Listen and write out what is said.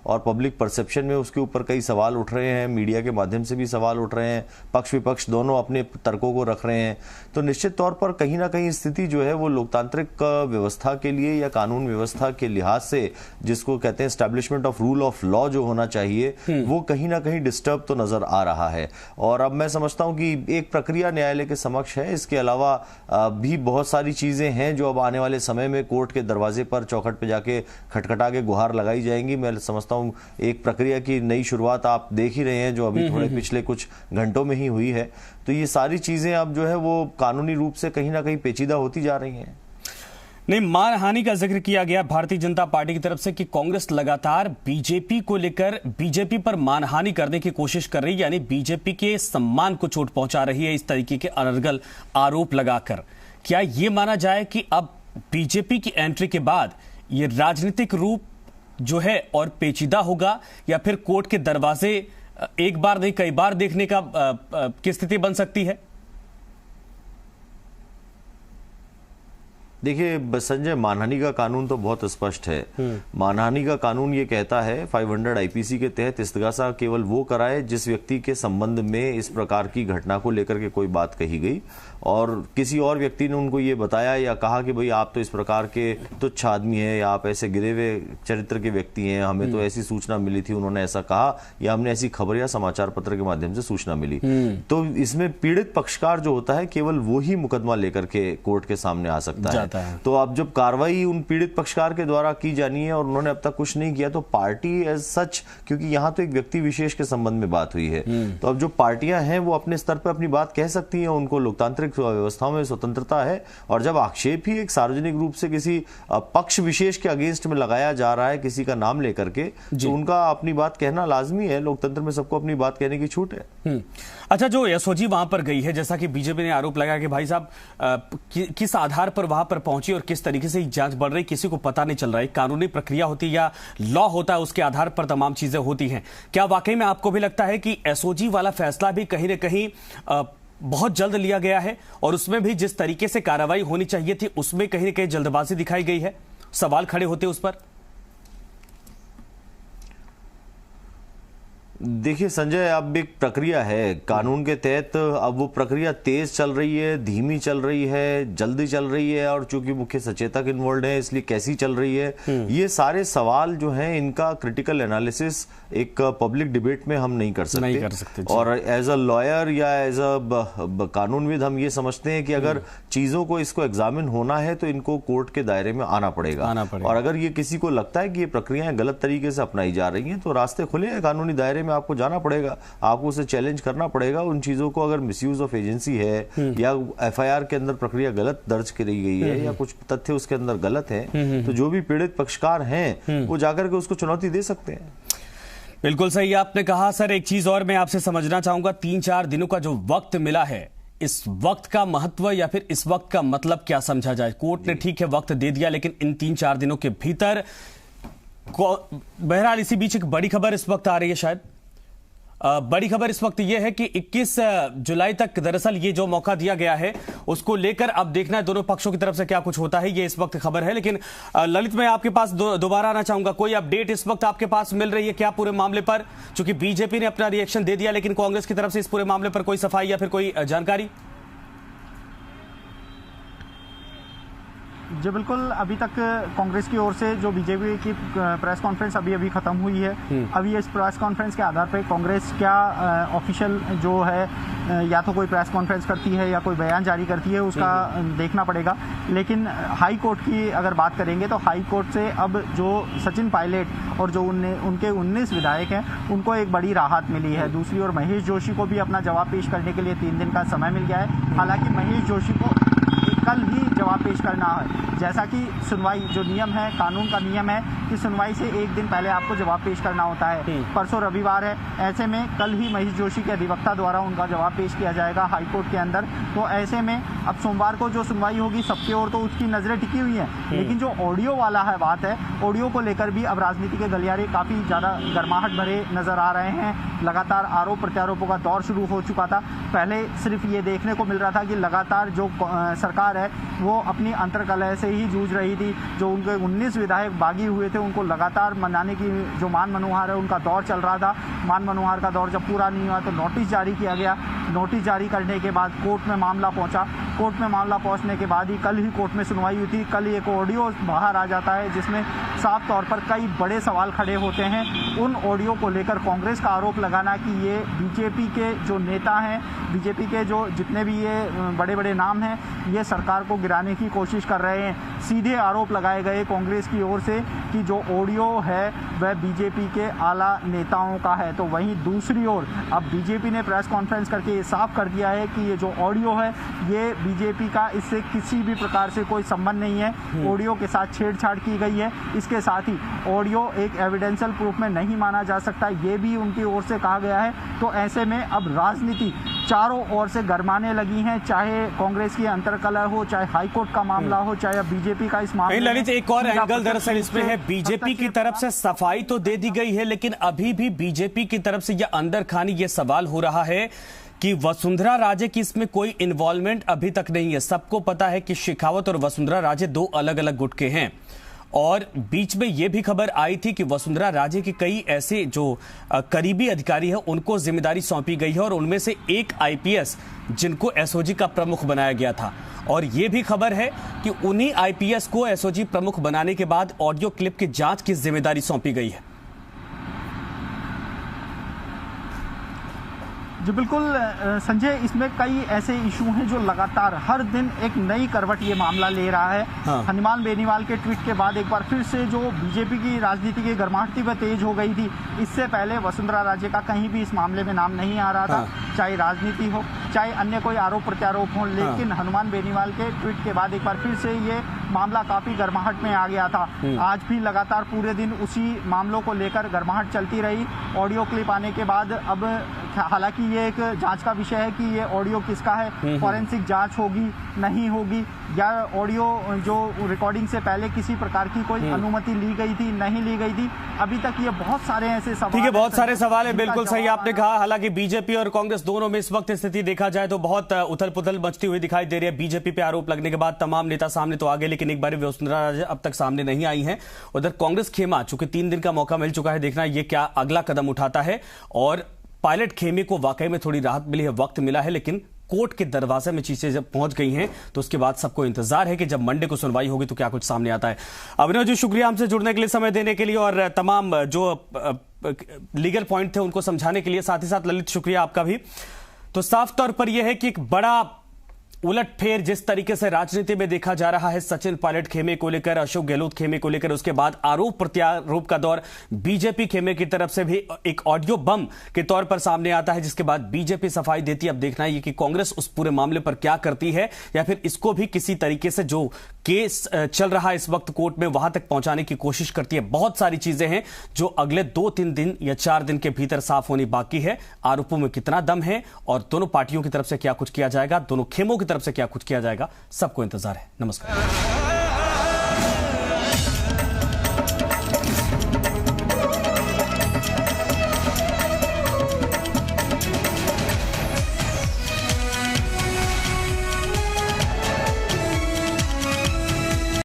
और public perception में उसके ऊपर कई सवाल उठ रहे हैं, मीडिया के माध्यम से भी सवाल उठ रहे हैं, पक्ष विपक्ष दोनों अपने तर्कों को रख रहे हैं, तो निश्चित तौर पर कहीं ना कहीं स्थिति जो है वो लोकतांत्रिक व्यवस्था के लिए या कानून व्यवस्था के लिहाज से, जिसको कहते हैं establishment of rule of law जो होना चाहिए, वो कहीं ना कहीं डिस्टर्ब तो नजर आ रहा है। और अब मैं समझता हूं कि एक प्रक्रिया न्यायालय के समक्ष है, इसके अलावा भी बहुत सारी चीजें हैं जो अब आने वाले समय में कोर्ट के दरवाजे पर चौखट पे जाके खटखटा के गुहार लगाई जाएंगी। मैं समझता हूं एक प्रक्रिया की नई शुरुआत आप देख ही रहे हैं जो अभी थोड़े पिछले कुछ घंटों में ही हुई है। तो ये सारी चीजें अब जो है वो कानूनी रूप से कहीं ना कहीं पेचीदा होती जा रही हैं। नहीं, मानहानि का जिक्र किया गया भारतीय जनता पार्टी की तरफ से कि कांग्रेस लगातार बीजेपी को लेकर बीजेपी पर मानहानि करने की कोशिश कर रही है, यानी बीजेपी के सम्मान को चोट पहुंचा रही है इस तरीके के अनर्गल आरोप लगाकर। क्या ये माना जाए कि अब बीजेपी की एंट्री के बाद ये राजनीतिक रूप जो है और पेचीदा होगा, या फिर कोर्ट के दरवाजे एक बार नहीं कई बार देखने की स्थिति बन सकती है? देखिए संजय, मानहानि का कानून तो बहुत स्पष्ट है। मानहानि का कानून ये कहता है 500 आईपीसी के तहत इस्तगासा केवल वो कराए जिस व्यक्ति के संबंध में इस प्रकार की घटना को लेकर के कोई बात कही गई और किसी और व्यक्ति ने उनको ये बताया या कहा कि भाई आप तो इस प्रकार के तुच्छ आदमी हैं या आप ऐसे गिरे हुए चरित्र के व्यक्ति हैं, हमें तो ऐसी सूचना मिली थी, उन्होंने ऐसा कहा, या हमने ऐसी खबर या समाचार पत्र के माध्यम से सूचना मिली। तो इसमें पीड़ित पक्षकार जो होता है केवल वो ही मुकदमा लेकर के कोर्ट के सामने आ सकता है। तो अब जब कार्रवाई उन पीड़ित पक्षकार के द्वारा की जानी है और उन्होंने अब तक कुछ नहीं किया, तो पार्टी एज सच, क्योंकि यहाँ तो एक व्यक्ति विशेष के संबंध में बात हुई है, तो अब जो पार्टियां हैं वो अपने स्तर पर अपनी बात कह सकती हैं, उनको लोकतांत्रिक व्यवस्थाओं में स्वतंत्रता है। और जब आक्षेप ही एक सार्वजनिक रूप से किसी पक्ष विशेष के अगेंस्ट में लगाया जा रहा है किसी का नाम लेकर के, तो उनका अपनी बात कहना लाजमी है। लोकतंत्र में सबको अपनी बात कहने की छूट है। अच्छा, जो एसओजी वहां पर गई है, जैसा कि बीजेपी ने आरोप लगाया कि भाई साहब किस आधार पर वहां पर पहुंची और किस तरीके से जांच बढ़ रही, किसी को पता नहीं चल रहा है। कानूनी प्रक्रिया होती है या लॉ होता है, उसके आधार पर तमाम चीजें होती हैं। क्या वाकई में आपको भी लगता है कि एसओजी वाला फैसला भी कहीं न कहीं बहुत जल्द लिया गया है और उसमें भी जिस तरीके से कार्रवाई होनी चाहिए थी उसमें कहीं न कहीं जल्दबाजी दिखाई गई है? सवाल खड़े होते उस पर। देखिए संजय, अब एक प्रक्रिया है कानून के तहत, अब वो प्रक्रिया तेज चल रही है, धीमी चल रही है, जल्दी चल रही है, और चूंकि मुख्य सचेतक इन्वॉल्व है इसलिए कैसी चल रही है, ये सारे सवाल जो हैं इनका क्रिटिकल एनालिसिस एक पब्लिक डिबेट में हम नहीं कर सकते। और एज अ लॉयर या एज अ कानूनविद हम ये समझते हैं कि अगर चीजों को इसको एग्जामिन होना है तो इनको कोर्ट के दायरे में आना पड़ेगा। और अगर ये किसी को लगता है कि ये प्रक्रियाएं गलत तरीके से अपनाई जा रही हैं तो रास्ते खुले हैं, कानूनी दायरे में आपको जाना पड़ेगा, आपको उसे चैलेंज करना पड़ेगा। उन चीजों को अगर मिसयूज ऑफ एजेंसी है या एफआईआर के अंदर प्रक्रिया गलत दर्ज करी गई है या कुछ तथ्य उसके अंदर गलत है, तो जो भी पीड़ित पक्षकार हैं वो जाकर के उसको चुनौती दे सकते हैं। बिल्कुल सही आपने कहा। सर, एक चीज और मैं आपसे समझना चाहूंगा, 3-4 दिनों का जो वक्त मिला है, इस वक्त का महत्व या फिर इस वक्त का मतलब क्या समझा जाए? कोर्ट ने ठीक है वक्त दे दिया, लेकिन इन 3-4 दिनों के भीतर बहरहाल इसी बीच एक बड़ी खबर इस वक्त आ रही है। शायद बड़ी खबर इस वक्त यह है कि 21 जुलाई तक दरअसल ये जो मौका दिया गया है उसको लेकर अब देखना है दोनों पक्षों की तरफ से क्या कुछ होता है। ये इस वक्त खबर है, लेकिन ललित मैं आपके पास दोबारा आना चाहूंगा, कोई अपडेट इस वक्त आपके पास मिल रही है क्या पूरे मामले पर? चूंकि बीजेपी ने अपना रिएक्शन दे दिया, लेकिन कांग्रेस की तरफ से इस पूरे मामले पर कोई सफाई या फिर कोई जानकारी? जी बिल्कुल, अभी तक कांग्रेस की ओर से जो बीजेपी की प्रेस कॉन्फ्रेंस अभी खत्म हुई है, अभी इस प्रेस कॉन्फ्रेंस के आधार पर कांग्रेस क्या ऑफिशियल जो है या तो कोई प्रेस कॉन्फ्रेंस करती है या कोई बयान जारी करती है, उसका देखना पड़ेगा। लेकिन हाई कोर्ट की अगर बात करेंगे तो हाई कोर्ट से अब जो सचिन पायलट और जो उनके 19 विधायक हैं उनको एक बड़ी राहत मिली है। दूसरी ओर महेश जोशी को भी अपना जवाब पेश करने के लिए 3 दिन का समय मिल गया है। हालांकि महेश जोशी को कल ही जवाब पेश करना है, जैसा कि सुनवाई जो नियम है, कानून का नियम है कि सुनवाई से 1 दिन पहले आपको जवाब पेश करना होता है। परसों रविवार है, ऐसे में कल ही महेश जोशी के अधिवक्ता द्वारा उनका जवाब पेश किया जाएगा हाई कोर्ट के अंदर। तो ऐसे में अब सोमवार को जो सुनवाई होगी सबके ओर तो उसकी नजरें टिकी हुई हैं, लेकिन जो ऑडियो वाला है बात है, ऑडियो को लेकर भी अब राजनीति के गलियारे काफ़ी ज़्यादा गर्माहट भरे नजर आ रहे हैं। लगातार आरोप प्रत्यारोपों का दौर शुरू हो चुका था। पहले सिर्फ ये देखने को मिल रहा था कि लगातार जो सरकार है वो अपनी अंतर्कलह से ही जूझ रही थी। जो उनके 19 विधायक बागी हुए थे उनको लगातार मनाने की जो मान मनोहार है उनका दौर चल रहा था। मान मनोहार का दौर जब पूरा नहीं हुआ तो नोटिस जारी किया गया। नोटिस जारी करने के बाद कोर्ट में मामला पहुंचा। कोर्ट में मामला पहुंचने के बाद ही कल ही कोर्ट में सुनवाई हुई थी। कल एक ऑडियो बाहर आ जाता है जिसमें साफ तौर पर कई बड़े सवाल खड़े होते हैं। उन ऑडियो को लेकर कांग्रेस का आरोप लगाना कि ये बीजेपी के जो नेता हैं, बीजेपी के जो जितने भी ये बड़े बड़े नाम हैं, ये सरकार को गिराने की कोशिश कर रहे हैं। सीधे आरोप लगाए गए कांग्रेस की ओर से कि जो ऑडियो है वह बीजेपी के आला नेताओं का है। तो वहीं दूसरी ओर अब बीजेपी ने प्रेस कॉन्फ्रेंस करके ये साफ कर दिया है कि ये जो ऑडियो है ये बीजेपी का इससे किसी भी प्रकार से कोई संबंध नहीं है। ऑडियो के साथ छेड़छाड़ की गई है। इसके साथ ही ऑडियो एक एविडेंशियल प्रूफ में नहीं माना जा सकता, ये भी उनकी ओर से कहा गया है। तो ऐसे में अब राजनीति चारों ओर से गरमाने लगी है, चाहे कांग्रेस की अंतर्कलह हो, चाहे हाईकोर्ट का मामला हो, चाहे बीजेपी का इस मामले में। ललित, एक और एंगल दरअसल इसमें है, बीजेपी की तरफ से सफाई तो दे दी गई है लेकिन अभी भी बीजेपी की तरफ से यह अंदर खानी ये सवाल हो रहा है कि वसुंधरा राजे की इसमें कोई इन्वॉल्वमेंट अभी तक नहीं है। सबको पता है कि शेखावत और वसुंधरा राजे दो अलग अलग गुट के हैं और बीच में यह भी खबर आई थी कि वसुंधरा राजे के कई ऐसे जो करीबी अधिकारी हैं उनको जिम्मेदारी सौंपी गई है और उनमें से एक आईपीएस जिनको एसओजी का प्रमुख बनाया गया था। और यह भी खबर है कि उन्हीं आईपीएस को एसओजी प्रमुख बनाने के बाद ऑडियो क्लिप की जांच की जिम्मेदारी सौंपी गई है। जी बिल्कुल संजय, इसमें कई ऐसे इशू हैं जो लगातार हर दिन एक नई करवट ये मामला ले रहा है। हाँ। हनुमान बेनीवाल के ट्वीट के बाद एक बार फिर से जो बीजेपी की राजनीति की गर्माहट थी वह तेज हो गई थी। इससे पहले वसुंधरा राजे का कहीं भी इस मामले में नाम नहीं आ रहा था। हाँ। चाहे राजनीति हो, चाहे अन्य कोई आरोप प्रत्यारोप हो, लेकिन हनुमान बेनीवाल के ट्वीट के बाद एक बार फिर से ये मामला काफी गर्माहट में आ गया था। आज भी लगातार पूरे दिन उसी मामलों को लेकर गर्माहट चलती रही। ऑडियो क्लिप आने के बाद अब हालांकि ये एक जांच का विषय है कि ये ऑडियो किसका है, फॉरेंसिक जांच होगी नहीं होगी, या ऑडियो जो रिकॉर्डिंग से पहले किसी प्रकार की कोई अनुमति ली गई थी नहीं ली गई थी। अभी तक ये बहुत सारे ऐसे सवाल, ठीक है, बहुत सारे सवाल है, बिल्कुल सही आपने कहा। हालांकि बीजेपी और कांग्रेस दोनों में इस वक्त स्थिति देखा जाए तो बहुत उथल पुथल मचती हुई दिखाई दे रही है। बीजेपी पे आरोप लगने के बाद तमाम नेता सामने तो आ गए लेकिन एक बार वसुंधरा राजे अब तक सामने नहीं आई हैं। उधर कांग्रेस खेमा, चूंकि 3 दिन का मौका मिल चुका है, देखना ये क्या अगला कदम उठाता है। और पायलट खेमे को वाकई में थोड़ी राहत मिली है, वक्त मिला है, लेकिन कोर्ट के दरवाजे में चीजें जब पहुंच गई हैं तो उसके बाद सबको इंतजार है कि जब मंडे को सुनवाई होगी तो क्या कुछ सामने आता है। अभिनव जी, शुक्रिया हमसे जुड़ने के लिए, समय देने के लिए और तमाम जो लीगल पॉइंट थे उनको समझाने के लिए। साथ ही साथ ललित, शुक्रिया आपका भी। तो साफ तौर पर यह है कि एक बड़ा उलटफेर जिस तरीके से राजनीति में देखा जा रहा है, सचिन पायलट खेमे को लेकर, अशोक गहलोत खेमे को लेकर, उसके बाद आरोप प्रत्यारोप का दौर बीजेपी खेमे की तरफ से भी एक ऑडियो बम के तौर पर सामने आता है, जिसके बाद बीजेपी सफाई देती है। अब देखना है कि कांग्रेस उस पूरे मामले पर क्या करती है या फिर इसको भी किसी तरीके से जो केस चल रहा है इस वक्त कोर्ट में वहां तक पहुंचाने की कोशिश करती है। बहुत सारी चीजें हैं जो अगले 2-3 दिन या 4 दिन के भीतर साफ होनी बाकी है। आरोपों में कितना दम है और दोनों पार्टियों की तरफ से क्या कुछ किया जाएगा, दोनों खेमों की तरफ से क्या कुछ किया जाएगा, सबको इंतजार है। नमस्कार।